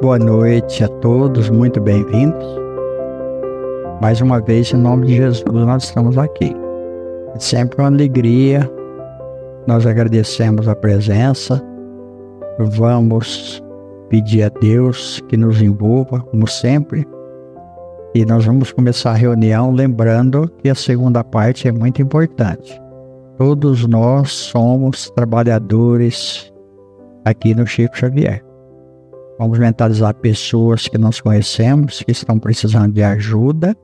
Boa noite a todos, muito bem-vindos. Mais uma vez, em nome de Jesus, nós estamos aqui. É sempre uma alegria, nós agradecemos a presença, vamos pedir a Deus que nos envolva, como sempre, e nós vamos começar a reunião lembrando que a segunda parte é muito importante. Todos nós somos trabalhadores aqui no Chico Xavier. Vamos mentalizar pessoas que nós conhecemos, que estão precisando de ajuda,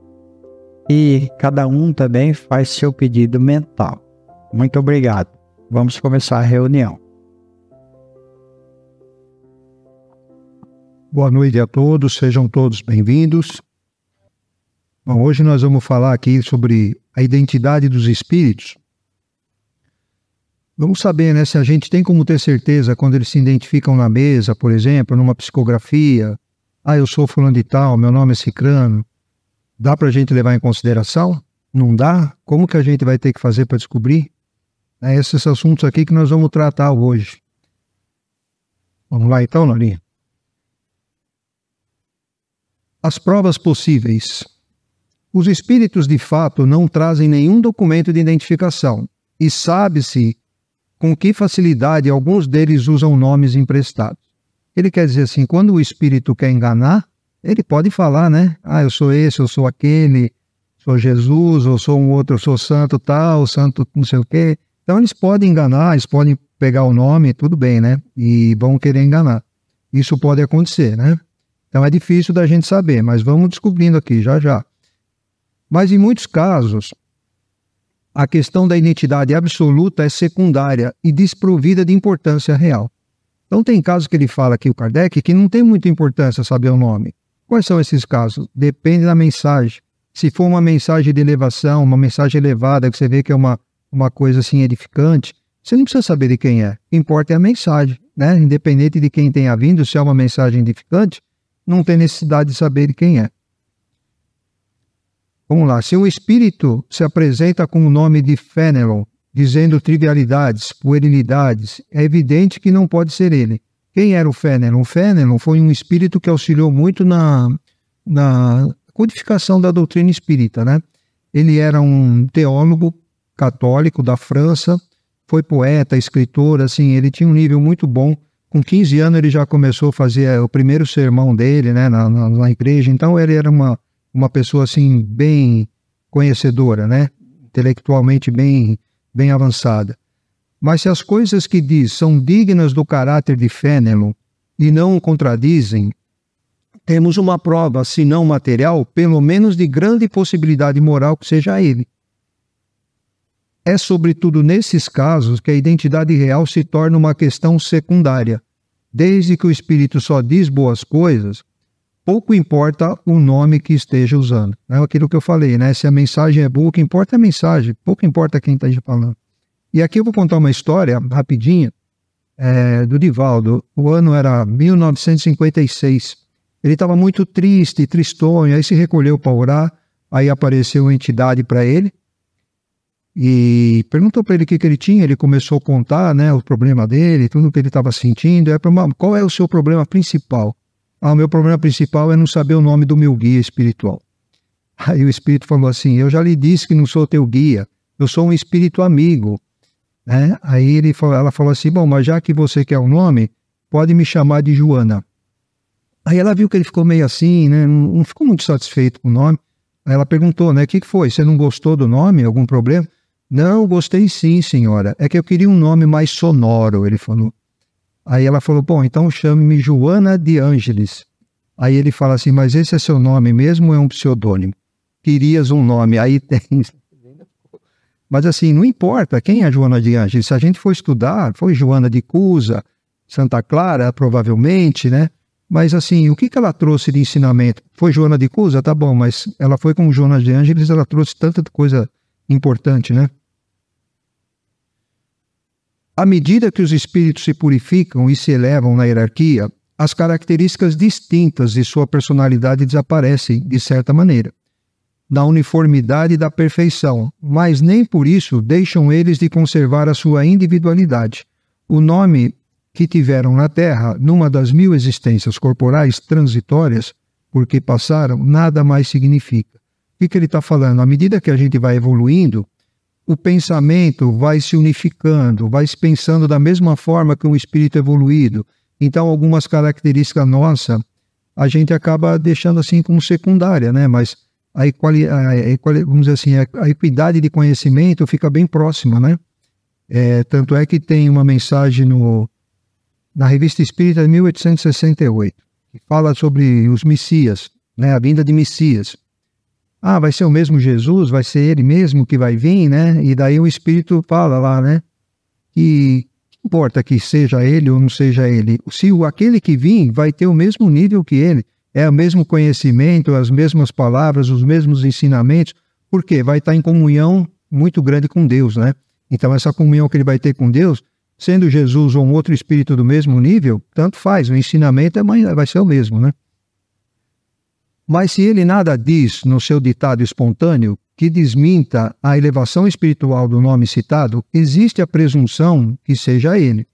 e cada um também faz seu pedido mental. Muito obrigado. Vamos começar a reunião. Boa noite a todos, sejam todos bem-vindos. Bom, hoje nós vamos falar aqui sobre a identidade dos espíritos. Vamos saber, né, se a gente tem como ter certeza quando eles se identificam na mesa, por exemplo, numa psicografia. Eu sou fulano de tal, meu nome é cicrano. Dá para a gente levar em consideração? Não dá? Como que a gente vai ter que fazer para descobrir? É esses assuntos aqui que nós vamos tratar hoje. Vamos lá então, Norinha? As provas possíveis. Os espíritos, de fato, não trazem nenhum documento de identificação e sabe-se com que facilidade alguns deles usam nomes emprestados. Ele quer dizer assim, quando o espírito quer enganar, ele pode falar, né? Eu sou esse, eu sou aquele, sou Jesus, eu sou um outro, eu sou santo tal, santo não sei o quê. Então eles podem enganar, eles podem pegar o nome, tudo bem, né? E vão querer enganar. Isso pode acontecer, né? Então é difícil da gente saber, mas vamos descobrindo aqui, já já. Mas em muitos casos, a questão da identidade absoluta é secundária e desprovida de importância real. Então tem casos que ele fala aqui, o Kardec, que não tem muita importância saber o nome. Quais são esses casos? Depende da mensagem. Se for uma mensagem de elevação, uma mensagem elevada, que você vê que é uma coisa assim edificante, você não precisa saber de quem é. O que importa é a mensagem, né? Independente de quem tenha vindo, se é uma mensagem edificante, não tem necessidade de saber de quem é. Vamos lá, se um espírito se apresenta com o nome de Fénelon, dizendo trivialidades, puerilidades, é evidente que não pode ser ele. Quem era o Fénelon? O Fénelon foi um espírito que auxiliou muito na codificação da doutrina espírita, né? Ele era um teólogo católico da França, foi poeta, escritor, assim, ele tinha um nível muito bom. Com 15 anos ele já começou a fazer o primeiro sermão dele, né, na igreja, então ele era uma pessoa assim bem conhecedora, né? Intelectualmente bem avançada. Mas se as coisas que diz são dignas do caráter de Fénelon e não o contradizem, temos uma prova, se não material, pelo menos de grande possibilidade moral que seja ele. É sobretudo nesses casos que a identidade real se torna uma questão secundária. Desde que o espírito só diz boas coisas, pouco importa o nome que esteja usando. É aquilo que eu falei, né? Se a mensagem é boa, o que importa é a mensagem, pouco importa quem está falando. E aqui eu vou contar uma história rapidinha do Divaldo. O ano era 1956. Ele estava muito triste, tristonho, aí se recolheu para orar, aí apareceu uma entidade para ele e perguntou para ele o que ele tinha. Ele começou a contar, né, o problema dele, tudo que ele estava sentindo. Qual é o seu problema principal? O meu problema principal é não saber o nome do meu guia espiritual. Aí o espírito falou assim, eu já lhe disse que não sou teu guia, eu sou um espírito amigo. Né? Aí ela falou assim, bom, mas já que você quer o nome, pode me chamar de Joana. Aí ela viu que ele ficou meio assim, né? Não ficou muito satisfeito com o nome. Aí ela perguntou, né, o que foi? Você não gostou do nome? Algum problema? Não, gostei sim, senhora. É que eu queria um nome mais sonoro, ele falou. Aí ela falou, bom, então chame-me Joana de Ângeles. Aí ele fala assim, mas esse é seu nome mesmo ou é um pseudônimo? Querias um nome, aí tem... Mas assim, não importa quem é Joana de Ângeles. Se a gente for estudar, foi Joana de Cusa, Santa Clara, provavelmente, né? Mas assim, o que ela trouxe de ensinamento? Foi Joana de Cusa? Tá bom, mas ela foi com Joana de Ângeles, ela trouxe tanta coisa importante, né? À medida que os espíritos se purificam e se elevam na hierarquia, as características distintas de sua personalidade desaparecem, de certa maneira, da uniformidade e da perfeição, mas nem por isso deixam eles de conservar a sua individualidade. O nome que tiveram na Terra, numa das 1000 existências corporais transitórias, porque passaram, nada mais significa. O que ele está falando? À medida que a gente vai evoluindo, o pensamento vai se unificando, vai se pensando da mesma forma que um espírito evoluído. Então, algumas características nossas, a gente acaba deixando assim como secundária, né? Mas vamos dizer assim, a equidade de conhecimento fica bem próxima, né? Tanto é que tem uma mensagem na Revista Espírita de 1868, que fala sobre os Messias, né? A vinda de Messias. Ah, vai ser o mesmo Jesus, vai ser ele mesmo que vai vir, né? E daí o Espírito fala lá, né? Que importa que seja ele ou não seja ele. Se aquele que vir vai ter o mesmo nível que ele, é o mesmo conhecimento, as mesmas palavras, os mesmos ensinamentos, porque vai estar em comunhão muito grande com Deus, né? Então essa comunhão que ele vai ter com Deus, sendo Jesus ou um outro espírito do mesmo nível, tanto faz, o ensinamento vai ser o mesmo, né? Mas se ele nada diz no seu ditado espontâneo que desminta a elevação espiritual do nome citado, existe a presunção que seja ele.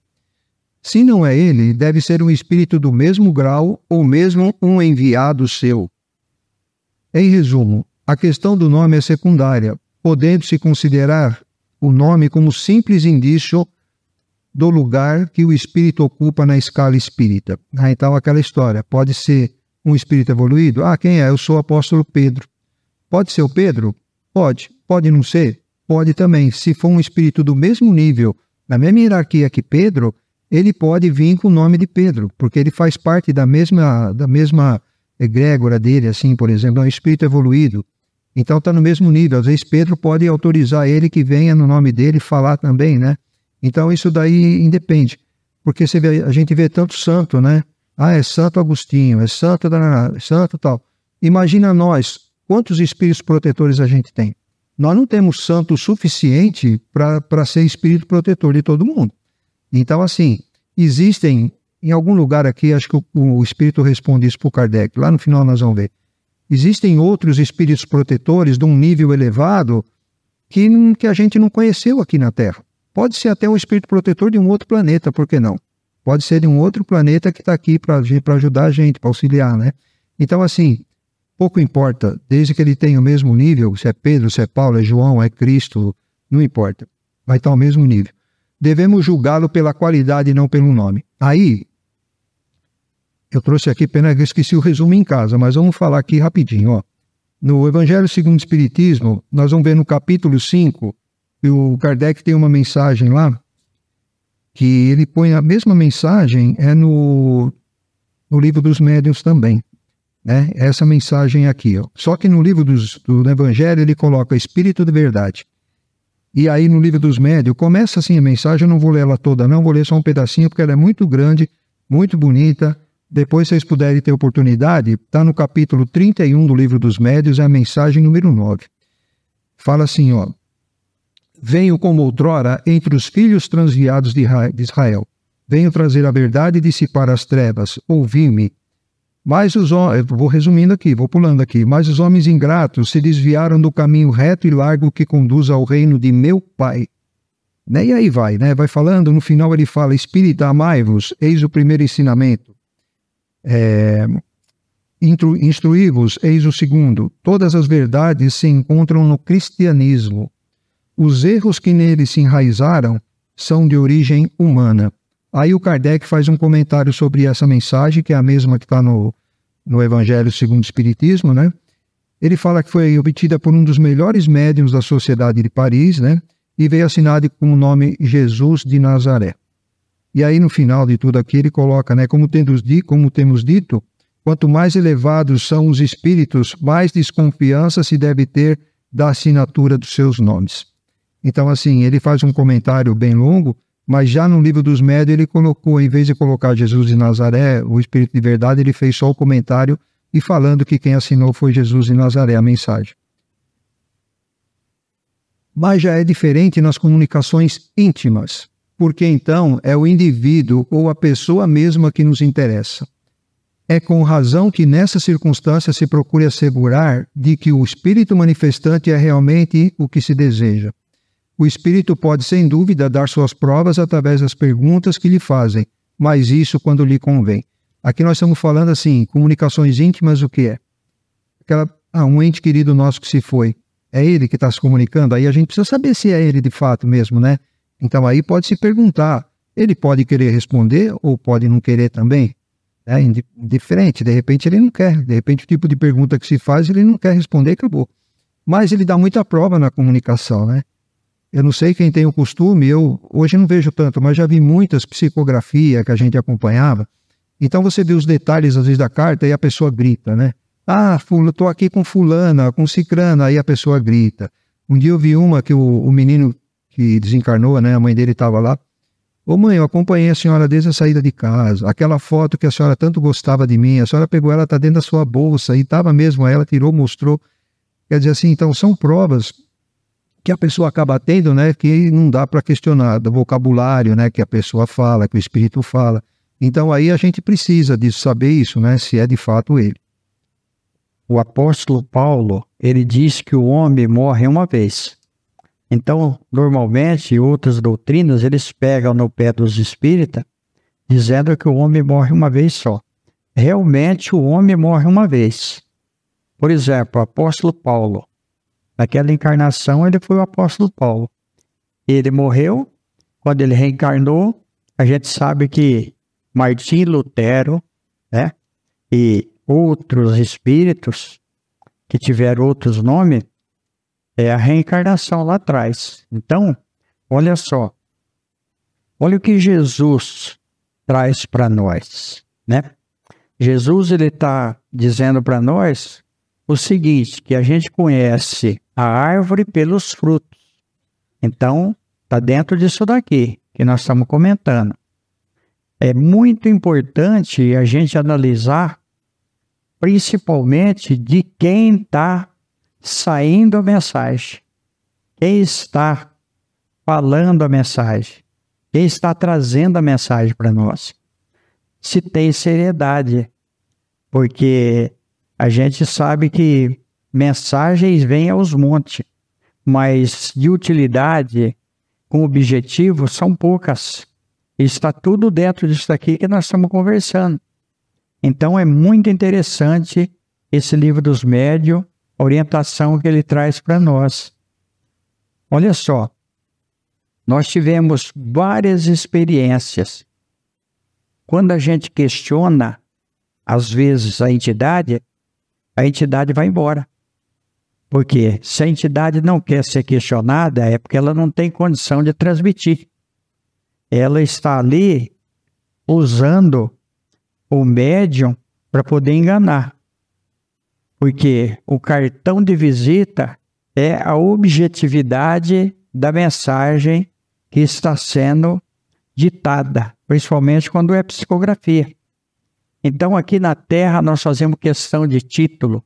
Se não é ele, deve ser um espírito do mesmo grau ou mesmo um enviado seu. Em resumo, a questão do nome é secundária, podendo-se considerar o nome como simples indício do lugar que o espírito ocupa na escala espírita. Então, aquela história, pode ser um espírito evoluído? Ah, quem é? Eu sou o apóstolo Pedro. Pode ser o Pedro? Pode. Pode não ser? Pode também. Se for um espírito do mesmo nível, na mesma hierarquia que Pedro, ele pode vir com o nome de Pedro, porque ele faz parte da mesma egrégora dele, assim, por exemplo, é um espírito evoluído. Então está no mesmo nível. Às vezes Pedro pode autorizar ele que venha no nome dele falar também, né? Então isso daí independe. Porque a gente vê tanto santo, né? Ah, é Santo Agostinho, é santo tal. Imagina nós, quantos espíritos protetores a gente tem? Nós não temos santo suficiente para ser espírito protetor de todo mundo. Então, assim, existem, em algum lugar aqui, acho que o espírito responde isso para o Kardec, lá no final nós vamos ver. Existem outros espíritos protetores de um nível elevado que a gente não conheceu aqui na Terra. Pode ser até um espírito protetor de um outro planeta, por que não? Pode ser de um outro planeta que está aqui para ajudar a gente, para auxiliar, né? Então, assim, pouco importa, desde que ele tenha o mesmo nível, se é Pedro, se é Paulo, é João, é Cristo, não importa. Vai estar ao mesmo nível. Devemos julgá-lo pela qualidade e não pelo nome. Aí, eu trouxe aqui, pena que eu esqueci o resumo em casa, mas vamos falar aqui rapidinho, ó. No Evangelho segundo o Espiritismo, nós vamos ver no capítulo 5, que o Kardec tem uma mensagem lá, que ele põe a mesma mensagem no livro dos médiuns também, né? Essa mensagem aqui, ó. Só que no livro do Evangelho ele coloca Espírito de Verdade. E aí no livro dos médiuns começa assim a mensagem, eu não vou ler ela toda não, vou ler só um pedacinho porque ela é muito grande, muito bonita. Depois se vocês puderem ter oportunidade, está no capítulo 31 do livro dos médiuns, é a mensagem número 9. Fala assim, ó. Venho como outrora entre os filhos transviados de Israel. Venho trazer a verdade e dissipar as trevas. Ouvi-me. Mas vou resumindo aqui, vou pulando aqui. Mas os homens ingratos se desviaram do caminho reto e largo que conduz ao reino de meu Pai. Né? E aí vai, né? Vai falando, no final ele fala, Espírita, amai-vos, eis o primeiro ensinamento. Instruí-vos, eis o segundo. Todas as verdades se encontram no cristianismo. Os erros que nele se enraizaram são de origem humana. Aí o Kardec faz um comentário sobre essa mensagem, que é a mesma que está no Evangelho segundo o Espiritismo, né? Ele fala que foi obtida por um dos melhores médiuns da Sociedade de Paris, né? E veio assinado com o nome Jesus de Nazaré. E aí no final de tudo aqui ele coloca, né? Como temos dito, quanto mais elevados são os espíritos, mais desconfiança se deve ter da assinatura dos seus nomes. Então, assim, ele faz um comentário bem longo, mas já no livro dos médiuns ele colocou, em vez de colocar Jesus de Nazaré, o Espírito de Verdade, ele fez só o comentário e falando que quem assinou foi Jesus de Nazaré, a mensagem. Mas já é diferente nas comunicações íntimas, porque então é o indivíduo ou a pessoa mesma que nos interessa. É com razão que nessa circunstância se procura assegurar de que o Espírito manifestante é realmente o que se deseja. O Espírito pode, sem dúvida, dar suas provas através das perguntas que lhe fazem, mas isso quando lhe convém. Aqui nós estamos falando assim, comunicações íntimas, o que é? Um ente querido nosso que se foi, é ele que está se comunicando? Aí a gente precisa saber se é ele de fato mesmo, né? Então aí pode se perguntar, ele pode querer responder ou pode não querer também? É indiferente, de repente ele não quer, de repente o tipo de pergunta que se faz ele não quer responder e acabou. Mas ele dá muita prova na comunicação, né? Eu não sei quem tem o costume, eu hoje não vejo tanto, mas já vi muitas psicografias que a gente acompanhava. Então você vê os detalhes às vezes da carta e a pessoa grita, né? Estou aqui com fulana, com cicrana, aí a pessoa grita. Um dia eu vi uma que o menino que desencarnou, né? A mãe dele estava lá. Ô mãe, eu acompanhei a senhora desde a saída de casa. Aquela foto que a senhora tanto gostava de mim, a senhora pegou ela, está dentro da sua bolsa, e estava mesmo, ela tirou, mostrou. Quer dizer assim, então são provas que a pessoa acaba tendo, né, que não dá para questionar, do vocabulário, né, que a pessoa fala, que o espírito fala. Então aí a gente precisa de saber isso, né, se é de fato ele. O apóstolo Paulo, ele diz que o homem morre uma vez. Então, normalmente, outras doutrinas, eles pegam no pé dos espíritas, dizendo que o homem morre uma vez só. Realmente, o homem morre uma vez. Por exemplo, o apóstolo Paulo, naquela encarnação, ele foi o apóstolo Paulo. Ele morreu, quando ele reencarnou, a gente sabe que Martim Lutero, né, e outros espíritos que tiveram outros nomes, é a reencarnação lá atrás. Então, olha só. Olha o que Jesus traz para nós, né? Jesus, ele está dizendo para nós o seguinte, que a gente conhece a árvore pelos frutos. Então, está dentro disso daqui que nós estamos comentando. É muito importante a gente analisar, principalmente, de quem está saindo a mensagem, quem está falando a mensagem, quem está trazendo a mensagem para nós. Se tem seriedade, porque a gente sabe que mensagens vêm aos montes, mas de utilidade, com objetivo, são poucas. Está tudo dentro disso daqui que nós estamos conversando. Então é muito interessante esse livro dos médiuns, a orientação que ele traz para nós. Olha só, nós tivemos várias experiências. Quando a gente questiona, às vezes, a entidade vai embora. Porque se a entidade não quer ser questionada, é porque ela não tem condição de transmitir. Ela está ali usando o médium para poder enganar. Porque o cartão de visita é a objetividade da mensagem que está sendo ditada, principalmente quando é psicografia. Então, aqui na Terra, nós fazemos questão de título,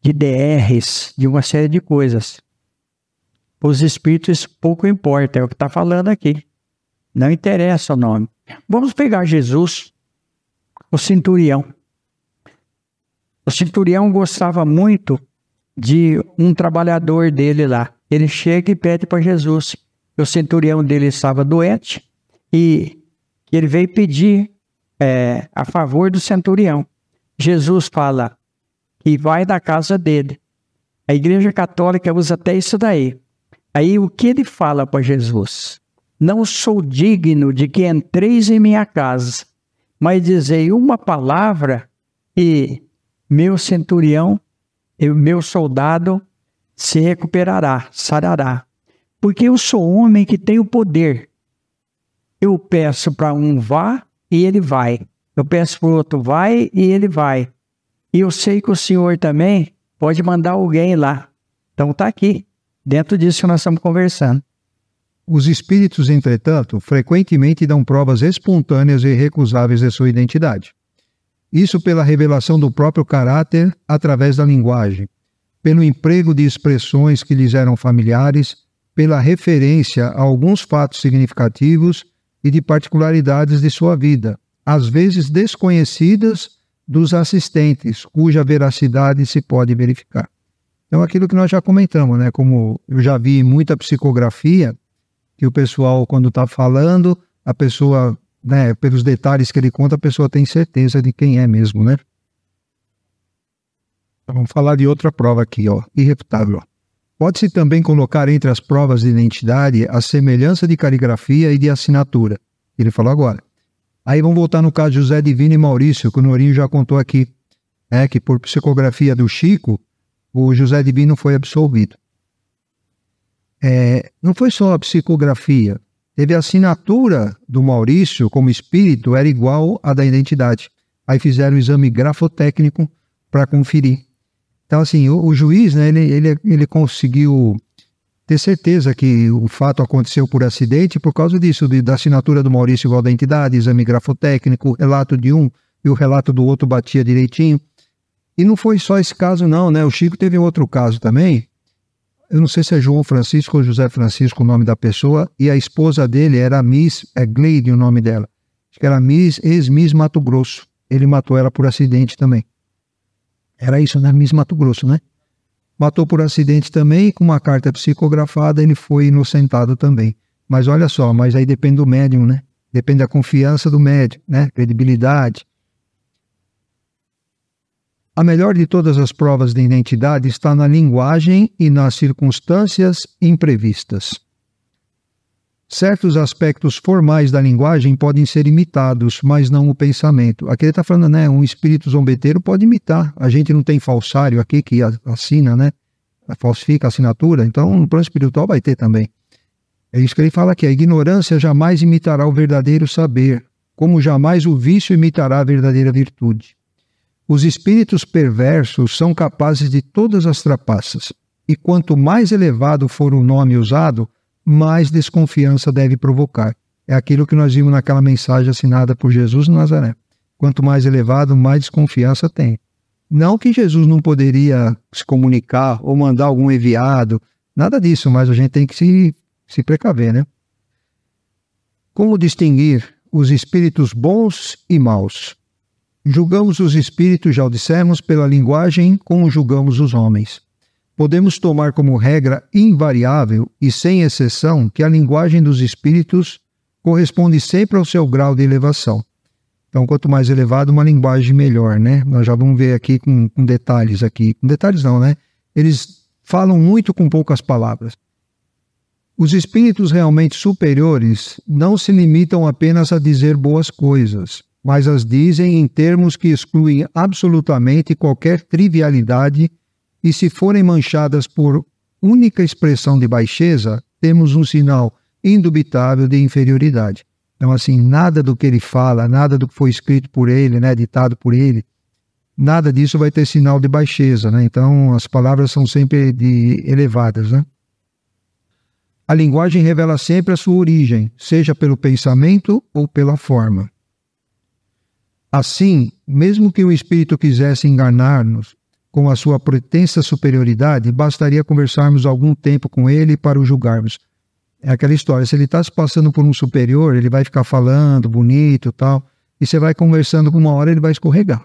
de DRs, de uma série de coisas. Os espíritos pouco importa, é o que está falando aqui. Não interessa o nome. Vamos pegar Jesus, o centurião. O centurião gostava muito de um trabalhador dele lá. Ele chega e pede para Jesus. O centurião dele estava doente e ele veio pedir a favor do centurião. Jesus fala que vai da casa dele. A Igreja Católica usa até isso daí. Aí o que ele fala para Jesus? Não sou digno de que entreis em minha casa, mas dizei uma palavra e meu centurião, meu soldado se recuperará, sarará. Porque eu sou homem que tem o poder. Eu peço para um vá e ele vai. Eu peço para o outro vai e ele vai. E eu sei que o senhor também pode mandar alguém lá. Então está aqui, dentro disso que nós estamos conversando. Os espíritos, entretanto, frequentemente dão provas espontâneas e irrecusáveis de sua identidade. Isso pela revelação do próprio caráter através da linguagem, pelo emprego de expressões que lhes eram familiares, pela referência a alguns fatos significativos e de particularidades de sua vida, às vezes desconhecidas dos assistentes, cuja veracidade se pode verificar. Então, aquilo que nós já comentamos, né? Como eu já vi muita psicografia, que o pessoal, quando está falando, a pessoa né, pelos detalhes que ele conta, a pessoa tem certeza de quem é mesmo, né? Vamos falar de outra prova aqui, ó, irrefutável. Pode-se também colocar entre as provas de identidade a semelhança de caligrafia e de assinatura. Ele falou agora. Aí vamos voltar no caso de José Divino e Maurício, que o Norinho já contou aqui, que por psicografia do Chico, o José Divino foi absolvido. Não foi só a psicografia, teve a assinatura do Maurício como espírito, era igual à da identidade. Aí fizeram o exame grafotécnico para conferir. Então, assim, o juiz, né, ele conseguiu ter certeza que o fato aconteceu por acidente por causa disso, da assinatura do Maurício igual à da entidade, exame grafotécnico, o relato de um e o relato do outro batia direitinho. E não foi só esse caso não, né? O Chico teve outro caso também. Eu não sei se é João Francisco ou José Francisco o nome da pessoa, e a esposa dele era Miss, Gleide o nome dela. Acho que era ex-Miss Mato Grosso. Ele matou ela por acidente também. Era isso, né? Miss Mato Grosso, né? Matou por acidente também, e com uma carta psicografada ele foi inocentado também. Mas olha só, mas aí depende do médium, né? Depende da confiança do médium, né? Credibilidade. A melhor de todas as provas de identidade está na linguagem e nas circunstâncias imprevistas. Certos aspectos formais da linguagem podem ser imitados, mas não o pensamento. Aqui ele está falando, né? Um espírito zombeteiro pode imitar. A gente não tem falsário aqui que assina, né? Falsifica a assinatura. Então, no plano espiritual vai ter também. É isso que ele fala aqui. A ignorância jamais imitará o verdadeiro saber, como jamais o vício imitará a verdadeira virtude. Os espíritos perversos são capazes de todas as trapaças. E quanto mais elevado for o nome usado, mais desconfiança deve provocar. É aquilo que nós vimos naquela mensagem assinada por Jesus no Nazaré. Quanto mais elevado, mais desconfiança tem. Não que Jesus não poderia se comunicar ou mandar algum enviado, nada disso, mas a gente tem que se precaver, né? Como distinguir os espíritos bons e maus? Julgamos os espíritos, já o dissemos, pela linguagem como julgamos os homens. Podemos tomar como regra invariável e sem exceção que a linguagem dos espíritos corresponde sempre ao seu grau de elevação. Então, quanto mais elevado, uma linguagem melhor, né? Nós já vamos ver aqui com detalhes aqui. Com detalhes não, né? Eles falam muito com poucas palavras. Os espíritos realmente superiores não se limitam apenas a dizer boas coisas, mas as dizem em termos que excluem absolutamente qualquer trivialidade. E se forem manchadas por única expressão de baixeza, temos um sinal indubitável de inferioridade. Então, assim, nada do que ele fala, nada do que foi escrito por ele, né, ditado por ele, nada disso vai ter sinal de baixeza, né? Então, as palavras são sempre elevadas, né? A linguagem revela sempre a sua origem, seja pelo pensamento ou pela forma. Assim, mesmo que o espírito quisesse enganar-nos, com a sua pretensa superioridade, bastaria conversarmos algum tempo com ele para o julgarmos. É aquela história, se ele está se passando por um superior, ele vai ficar falando bonito e tal, e você vai conversando com uma hora, ele vai escorregar.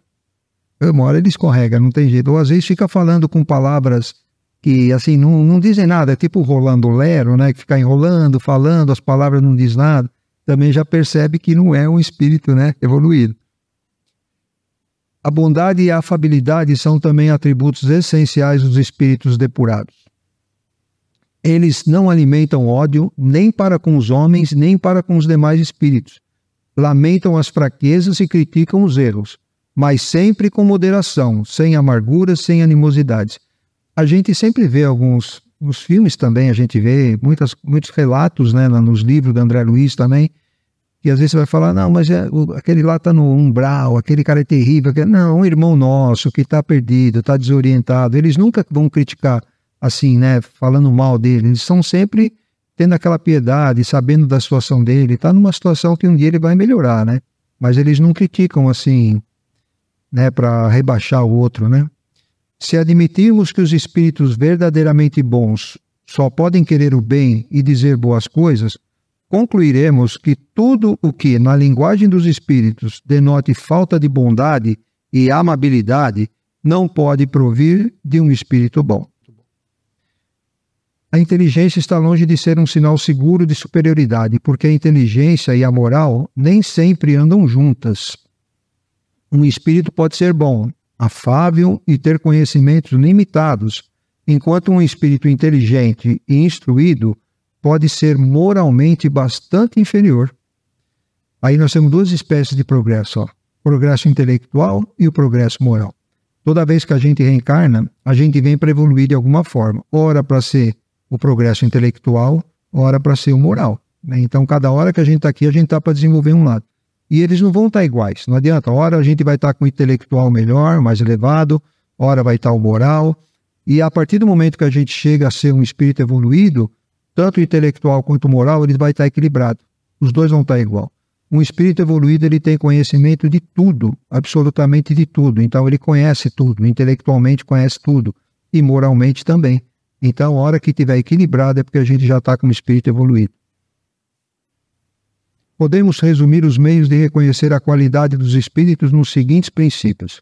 Uma hora ele escorrega, não tem jeito. Ou às vezes fica falando com palavras que, assim, não dizem nada, é tipo rolando lero, né, que fica enrolando, falando, as palavras não dizem nada. Também já percebe que não é um espírito, né, evoluído. A bondade e a afabilidade são também atributos essenciais dos espíritos depurados. Eles não alimentam ódio nem para com os homens, nem para com os demais espíritos. Lamentam as fraquezas e criticam os erros, mas sempre com moderação, sem amarguras, sem animosidades. A gente sempre vê nos filmes também, a gente vê muitos relatos, né, nos livros do André Luiz também, e às vezes você vai falar, não, mas aquele lá está no umbral, aquele cara é terrível. Não, um irmão nosso que está perdido, está desorientado. Eles nunca vão criticar assim, né, falando mal dele. Eles estão sempre tendo aquela piedade, sabendo da situação dele. Está numa situação que um dia ele vai melhorar, né? Mas eles não criticam assim, né, para rebaixar o outro, né? Se admitirmos que os espíritos verdadeiramente bons só podem querer o bem e dizer boas coisas, concluiremos que tudo o que, na linguagem dos espíritos, denote falta de bondade e amabilidade, não pode provir de um espírito bom. A inteligência está longe de ser um sinal seguro de superioridade, porque a inteligência e a moral nem sempre andam juntas. Um espírito pode ser bom, afável e ter conhecimentos limitados, enquanto um espírito inteligente e instruído pode ser moralmente bastante inferior. Aí nós temos duas espécies de progresso, ó. O progresso intelectual e o progresso moral. Toda vez que a gente reencarna, a gente vem para evoluir de alguma forma. Ora para ser o progresso intelectual, ora para ser o moral, né? Então, cada hora que a gente está aqui, a gente está para desenvolver um lado. E eles não vão estar iguais, não adianta. Ora a gente vai estar com o intelectual melhor, mais elevado, ora vai estar o moral. E a partir do momento que a gente chega a ser um espírito evoluído, tanto o intelectual quanto o moral, ele vai estar equilibrado. Os dois vão estar igual. Um espírito evoluído, ele tem conhecimento de tudo, absolutamente de tudo. Então, ele conhece tudo, intelectualmente conhece tudo, e moralmente também. Então, a hora que estiver equilibrado é porque a gente já está com um espírito evoluído. Podemos resumir os meios de reconhecer a qualidade dos espíritos nos seguintes princípios.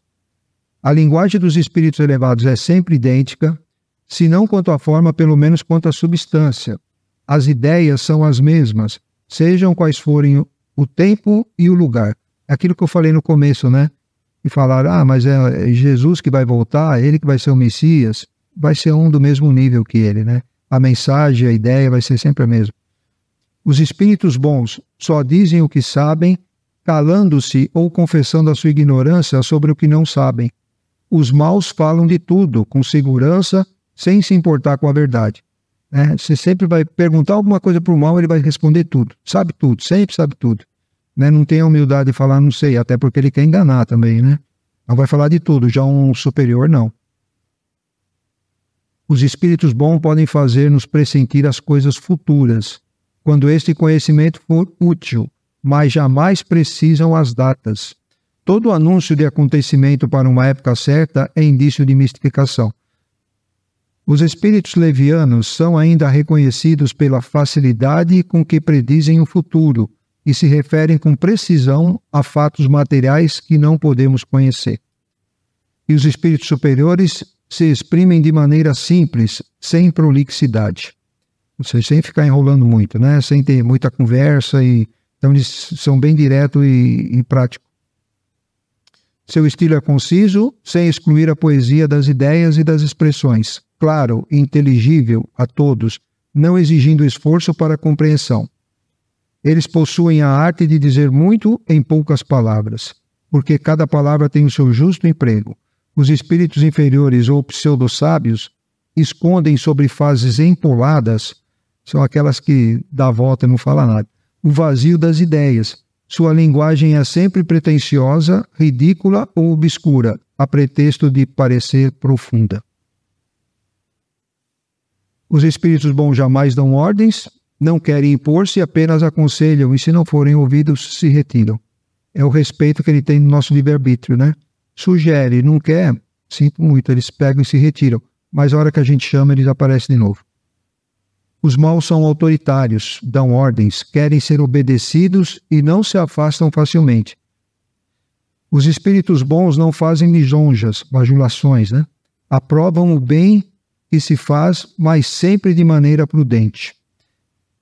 A linguagem dos espíritos elevados é sempre idêntica, se não quanto à forma, pelo menos quanto à substância. As ideias são as mesmas, sejam quais forem o tempo e o lugar. Aquilo que eu falei no começo, né? E falaram, mas é Jesus que vai voltar, ele que vai ser o Messias. Vai ser um do mesmo nível que ele, né? A mensagem, a ideia vai ser sempre a mesma. Os espíritos bons só dizem o que sabem, calando-se ou confessando a sua ignorância sobre o que não sabem. Os maus falam de tudo, com segurança, sem se importar com a verdade. Né? Você sempre vai perguntar alguma coisa para o mal, ele vai responder tudo. Sabe tudo, sempre sabe tudo. Né? Não tem a humildade de falar não sei, até porque ele quer enganar também, né? Não vai falar de tudo, já um superior não. Os espíritos bons podem fazer-nos pressentir as coisas futuras, quando este conhecimento for útil, mas jamais precisam as datas. Todo anúncio de acontecimento para uma época certa é indício de mistificação. Os espíritos levianos são ainda reconhecidos pela facilidade com que predizem o futuro e se referem com precisão a fatos materiais que não podemos conhecer. E os espíritos superiores se exprimem de maneira simples, sem prolixidade. Ou seja, sem ficar enrolando muito, né? Sem ter muita conversa. Então eles são bem direto e prático. Seu estilo é conciso, sem excluir a poesia das ideias e das expressões. Claro e inteligível a todos, não exigindo esforço para a compreensão. Eles possuem a arte de dizer muito em poucas palavras, porque cada palavra tem o seu justo emprego. Os espíritos inferiores ou pseudo-sábios escondem sobre fases empoladas, são aquelas que dá a volta e não fala nada, o vazio das ideias. Sua linguagem é sempre pretensiosa, ridícula ou obscura, a pretexto de parecer profunda. Os espíritos bons jamais dão ordens, não querem impor-se, apenas aconselham e, se não forem ouvidos, se retiram. É o respeito que ele tem no nosso livre-arbítrio, né? Sugere, não quer, sinto muito, eles pegam e se retiram, mas a hora que a gente chama, eles aparecem de novo. Os maus são autoritários, dão ordens, querem ser obedecidos e não se afastam facilmente. Os espíritos bons não fazem lisonjas, bajulações, né? Aprovam o bem que se faz, mas sempre de maneira prudente.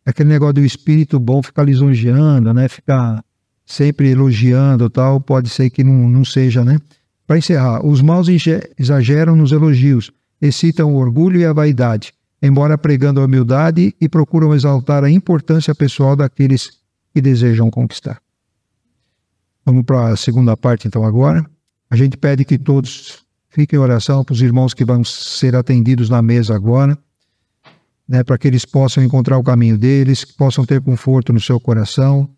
Aquele negócio do espírito bom ficar lisonjeando, né? Ficar sempre elogiando e tal, pode ser que não seja, né? Para encerrar, os maus exageram nos elogios, excitam o orgulho e a vaidade, embora pregando a humildade, e procuram exaltar a importância pessoal daqueles que desejam conquistar. Vamos para a segunda parte, então, agora. A gente pede que todos fiquem em oração para os irmãos que vão ser atendidos na mesa agora, né, para que eles possam encontrar o caminho deles, que possam ter conforto no seu coração.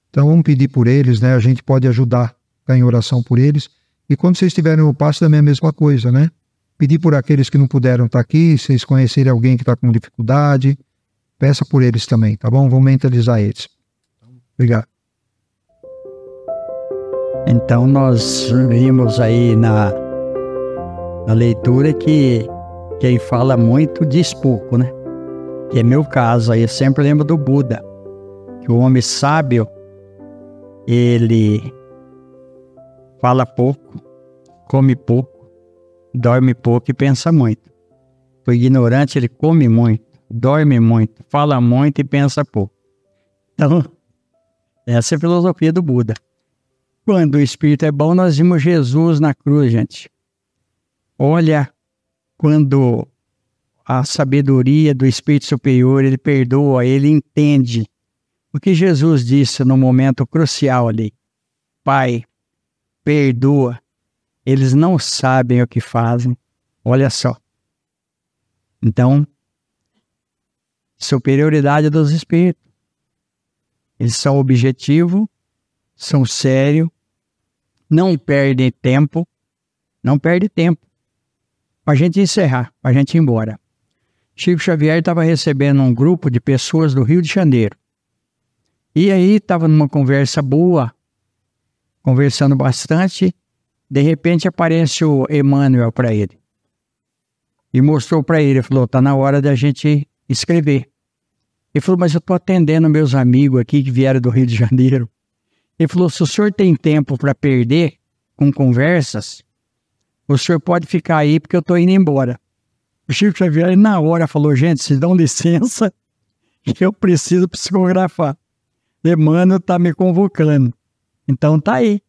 Então, vamos pedir por eles, né? A gente pode ajudar, ficar em oração por eles. E quando vocês estiverem no passo, também é a mesma coisa, né? Pedir por aqueles que não puderam estar aqui, se vocês conhecerem alguém que está com dificuldade, peça por eles também, tá bom? Vamos mentalizar eles. Obrigado. Então nós vimos aí na leitura que quem fala muito diz pouco, né? Que é meu caso aí, eu sempre lembro do Buda, que o homem sábio, ele fala pouco, come pouco, dorme pouco e pensa muito. O ignorante, ele come muito, dorme muito, fala muito e pensa pouco. Então, essa é a filosofia do Buda. Quando o espírito é bom, nós vimos Jesus na cruz, gente. Olha, quando a sabedoria do espírito superior, ele perdoa, ele entende. O que Jesus disse no momento crucial ali: Pai, perdoa, eles não sabem o que fazem. Olha só. Então, superioridade dos espíritos. Eles são objetivos, são sérios, não perdem tempo, para a gente encerrar, para a gente ir embora. Chico Xavier estava recebendo um grupo de pessoas do Rio de Janeiro. E aí estava numa conversa boa, conversando bastante, de repente aparece o Emmanuel para ele. E mostrou para ele, falou, está na hora da gente escrever. Ele falou, mas eu estou atendendo meus amigos aqui que vieram do Rio de Janeiro. Ele falou, se o senhor tem tempo para perder com conversas, o senhor pode ficar aí porque eu estou indo embora. O Chico Xavier na hora falou, gente, se dão licença, eu preciso psicografar. Emmanuel está me convocando. Então tá aí.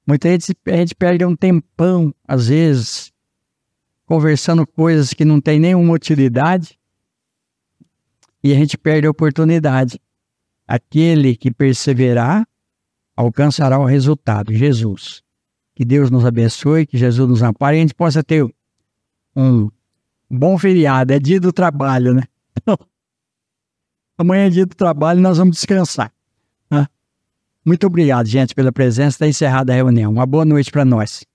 Muita gente, a gente perde um tempão, às vezes, conversando coisas que não tem nenhuma utilidade, e a gente perde a oportunidade. Aquele que perseverar, alcançará o resultado, Jesus. Que Deus nos abençoe, que Jesus nos ampare e a gente possa ter um bom feriado. É dia do trabalho, né? Amanhã é dia do trabalho e nós vamos descansar. Tá? Muito obrigado, gente, pela presença. Está encerrada a reunião. Uma boa noite para nós.